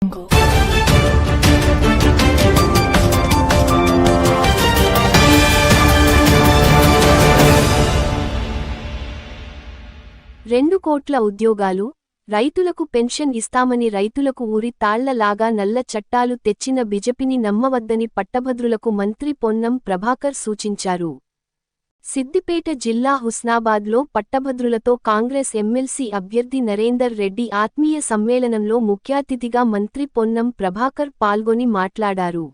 2 కోట్ల ఉద్యోగాలు, రైతులకు పెన్షన్ ఇస్తామని రైతులకు ఊరి తాళ్ల లాగా నల్ల చట్టాలు తెచ్చిన బీజేపీని నమ్మవద్దని పట్టభద్రులకు మంత్రి పొన్నం ప్రభాకర్ సూచించారు. సిద్దిపేట జిల్లా హుస్నాబాద్లో పట్టభద్రులతో కాంగ్రెస్ ఎమ్మెల్సీ అభ్యర్థి నరేందర్ రెడ్డి ఆత్మీయ సమ్మేళనంలో ముఖ్యాతిథిగా మంత్రి పొన్నం ప్రభాకర్ పాల్గొని మాట్లాడారు.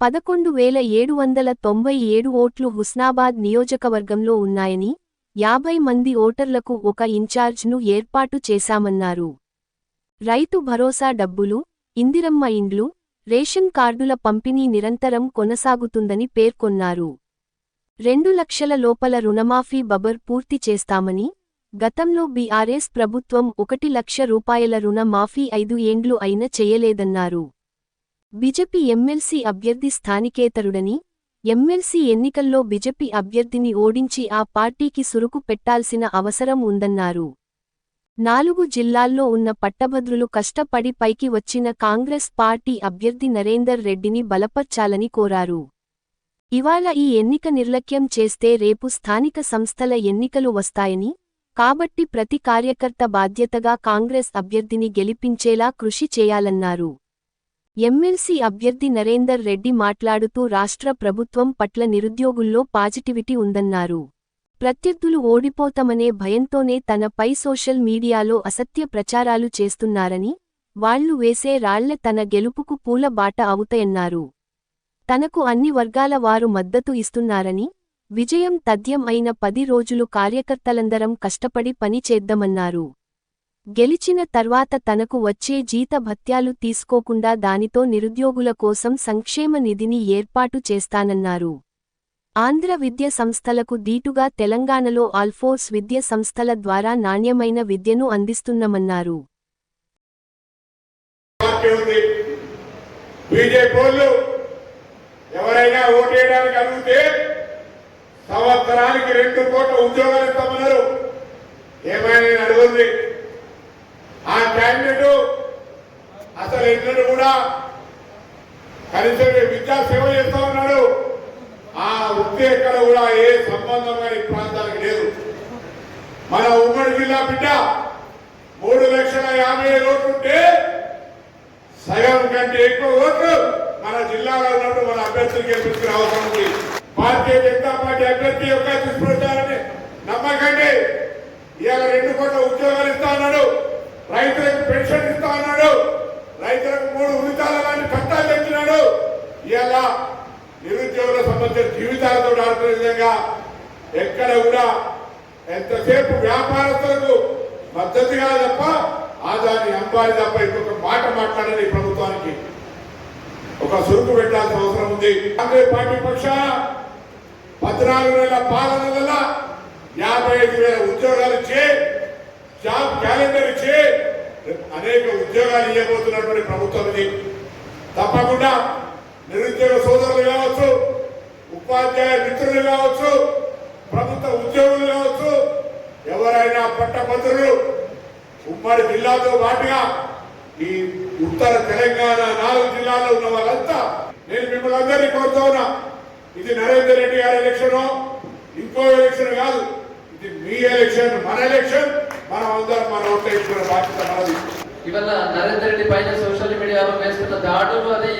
11,797 ఓట్లు హుస్నాబాద్ నియోజకవర్గంలో ఉన్నాయని, 50 మంది ఓటర్లకు ఒక ఇన్ఛార్జ్ను ఏర్పాటు చేశామన్నారు. రైతు భరోసా డబ్బులు, ఇందిరమ్మ ఇండ్లు, రేషన్ కార్డుల పంపిణీ నిరంతరం కొనసాగుతుందని పేర్కొన్నారు. 2 లక్షల లోపల రుణమాఫీ బబర్ పూర్తి చేస్తామని, గతంలో బీఆర్ఎస్ ప్రభుత్వం 1 లక్ష రూపాయల రుణ మాఫీ 5 ఏండ్లు అయినా చేయలేదన్నారు. బీజేపీ ఎమ్మెల్సీ అభ్యర్థి స్థానికేతరుడని, ఎమ్మెల్సీ ఎన్నికల్లో బీజేపీ అభ్యర్థిని ఓడించి ఆ పార్టీకి సురుకు పెట్టాల్సిన అవసరం ఉందన్నారు. 4 జిల్లాల్లో ఉన్న పట్టభద్రులు కష్టపడి పైకి వచ్చిన కాంగ్రెస్ పార్టీ అభ్యర్థి నరేందర్ రెడ్డిని బలపర్చాలని కోరారు. ఇవాళ ఈ ఎన్నిక నిర్లక్ష్యం చేస్తే రేపు స్థానిక సంస్థల ఎన్నికలు వస్తాయని, కాబట్టి ప్రతి కార్యకర్త బాధ్యతగా కాంగ్రెస్ అభ్యర్థిని గెలిపించేలా కృషి చేయాలన్నారు. ఎమ్మెల్సీ అభ్యర్థి నరేందర్ రెడ్డి మాట్లాడుతూ రాష్ట్ర ప్రభుత్వం పట్ల నిరుద్యోగుల్లో పాజిటివిటీ ఉందన్నారు. ప్రత్యర్థులు ఓడిపోతామనే భయంతోనే తనపై సోషల్ మీడియాలో అసత్య ప్రచారాలు చేస్తున్నారని, వాళ్లు వేసే రాళ్లే తన గెలుపుకు పూల బాట అవుతాయన్నారు. తనకు అన్ని వర్గాల వారు మద్దతు ఇస్తున్నారని, విజయం తథ్యం అయిన 10 రోజులు కార్యకర్తలందరం కష్టపడి పని చేద్దామన్నారు. గెలిచిన తర్వాత తనకు వచ్చే జీత భత్యాలు తీసుకోకుండా దానితో నిరుద్యోగుల కోసం సంక్షేమ నిధిని ఏర్పాటు చేస్తానన్నారు. ఆంధ్ర విద్య సంస్థలకు దీటుగా తెలంగాణలో ఆల్ఫోర్స్ విద్య సంస్థల ద్వారా నాణ్యమైన విద్యను అందిస్తున్నామన్నారు. ఎవరైనా ఓటేయడానికి అడిగితే సంవత్సరానికి 2 కోట్ల ఉద్యోగాలు ఇస్తామన్నారు. ఏమైనా అడుగుంది ఆ క్యాండిడేట్ అసలు ఎన్నడూ కూడా కనీసం విద్యా సేవ చేస్తా ఉన్నాడు. ఆ వృత్తి ఎక్కడ కూడా ఏ సంబంధం కానీ ప్రాంతానికి లేదు. మన ఉమ్మడి జిల్లా బిడ్డ 3,50,000 ఓట్లుంటే సగం కంటే ఎక్కువ ఓట్లు మన జిల్లాలో ఉన్నప్పుడు మన అభ్యర్థులు గెలిపించుకునే అవసరం ఉంది. భారతీయ జనతా పార్టీ అభ్యర్థి యొక్క దుష్ప్రచారాన్ని నమ్మకండి. ఇవాళ 2 కోట్ల ఉద్యోగాలు ఇస్తా ఉన్నాడు, రైతులకు పెన్షన్ ఇస్తా ఉన్నాడు, రైతులకు 3 ఉచితాల లాంటి చట్టాలు తెచ్చినాడు. ఇవాళ నిరుద్యోగుల సంబంధించిన జీవితాలతో ఆడుతున్న విధంగా ఎక్కడ కూడా ఎంతసేపు వ్యాపారస్తులకు మద్దతుగా తప్ప ఆదాని అంబానీ తప్ప ఇంకొక మాట మాట్లాడని ప్రభుత్వానికి ఒక సురుకు పెట్టాల్సిన అవసరం ఉంది. కాంగ్రెస్ పార్టీ పక్షాన 14 నెలల పాలన వల్ల 55,000 ఉద్యోగాలు ఇచ్చి, జాబ్ క్యాలెండర్ ఇచ్చి అనేక ఉద్యోగాలు ఇవ్వబోతున్నటువంటి ప్రభుత్వం ఇది. తప్పకుండా నిరుద్యోగ సోదరులు కావచ్చు, ఉపాధ్యాయ మిత్రులు కావచ్చు, ప్రభుత్వ ఉద్యోగులు కావచ్చు, ఎవరైనా పట్టభద్రులు ఉమ్మడి జిల్లాతో పాటుగా ఈ ఉత్తర తెలంగాణ 4 జిల్లాల్లో ఉన్న వాళ్ళంతా నేను మిమ్మల్ని అందరినీ కోరుతా ఉన్నా. ఇది నరేందర్ రెడ్డి గారి ఎలక్షన్, ఇంకో ఎలక్షన్ కాదు. ఇది మీ ఎలక్షన్, మన ఎలక్షన్. మనం అందరం మన ఓట్లు వేసుకునే బాధ్యత మనది. ఇవాళ నరేందర్ రెడ్డి పైన సోషల్ మీడియాలో వేస్తున్న దాడులు అది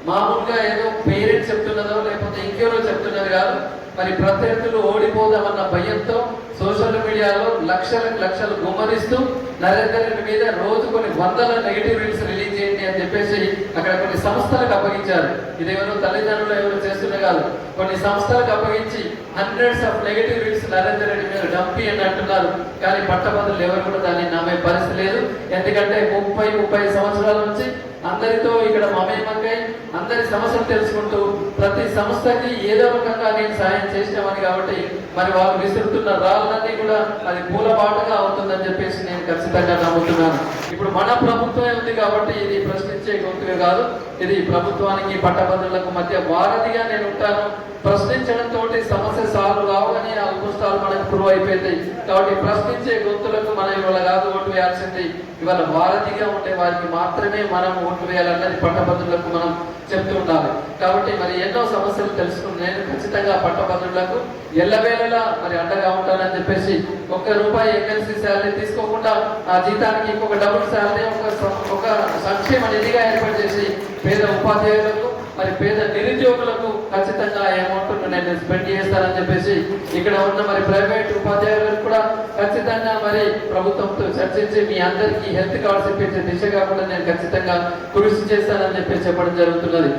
మామూలుగా ఏదో పేరెంట్స్ చెప్తున్నదో లేకపోతే ఇంకెవరో చెప్తున్నది కాదు. మరి ప్రత్యర్థులు ఓడిపోదామన్న భయంతో సోషల్ మీడియాలో లక్షలు గుమ్మరిస్తూ నరేందర్ రెడ్డి మీద రోజు కొన్ని వందల నెగిటివ్ రీల్స్ రిలీజ్ చేయండి అని చెప్పేసి అక్కడ కొన్ని సంస్థలకు అప్పగించారు. ఇదేవరో తల్లిదండ్రులు ఎవరు చేస్తున్నా కాదు, కొన్ని సంస్థలకు అప్పగించి hundreds of negative reels Narender Reddy మీద డంపి అని అంటున్నారు. కానీ పట్టభద్రులు ఎవరు కూడా దాన్ని నమ్మే పరిస్థితి లేదు. ఎందుకంటే 30 సంవత్సరాల నుంచి అందరితో ఇక్కడ మమేమకై అందరి సమస్యలు తెలుసుకుంటూ ప్రతి సంస్థకి ఏదో రకంగా నేను సాయం చేసినామని కాబట్టి మరి వాళ్ళు విసురుతున్న రాళ్ళన్నీ కూడా అది పూలబాటగా అవుతుందని చెప్పేసి నేను ఖచ్చితంగా నమ్ముతున్నాను. ఇప్పుడు మన ప్రభుత్వమే ఉంది కాబట్టి ఇది ప్రశ్నించే గొంతుగా కాదు, ఇది ప్రభుత్వానికి పట్టభద్రులకు మధ్య వారధిగా నేను ఉంటాను. ప్రశ్నించడంతో సమస్య సాల్వ్ కావాలని ఆల్మోస్ట్ వాస్తవాలు మనకు ప్రూవ్ అయిపోతాయి. కాబట్టి ప్రశ్నించే గొంతులకు మనం ఇవాళ కాదు ఓటు వేయాల్సింది, ఇవాళ వారధిగా ఉండే వారికి మాత్రమే మనం ఓటు వేయాలన్నది పట్టభద్రులకు మనం చెప్తూ ఉండాలి. కాబట్టి మరి ఎన్నో సమస్యలు తెలుసుకుని నేను ఖచ్చితంగా పట్టభద్రులకు ఎల్లవేళలా మరి అండగా ఉంటానని చెప్పేసి, ₹1 ఎమ్మెల్సీ శాలరీ తీసుకోకుండా ఆ జీతానికి ఇంకొక డబుల్ శాలరీ ఒక సంక్షేమ నిధిగా ఏర్పాటు చేసి పేద ఉపాధ్యాయులకు మరి పేద నిరుద్యోగులకు ఖచ్చితంగా అమౌంట్ నేను స్పెండ్ చేస్తానని చెప్పేసి, ఇక్కడ ఉన్న మరి ప్రైవేట్ ఉపాధ్యాయులకు కూడా ఖచ్చితంగా మరి ప్రభుత్వంతో చర్చించి మీ అందరికీ హెల్త్ కార్డ్స్ ఇప్పించే దిశగా కూడా నేను ఖచ్చితంగా కృషి చేస్తానని చెప్పి చెప్పడం జరుగుతున్నది.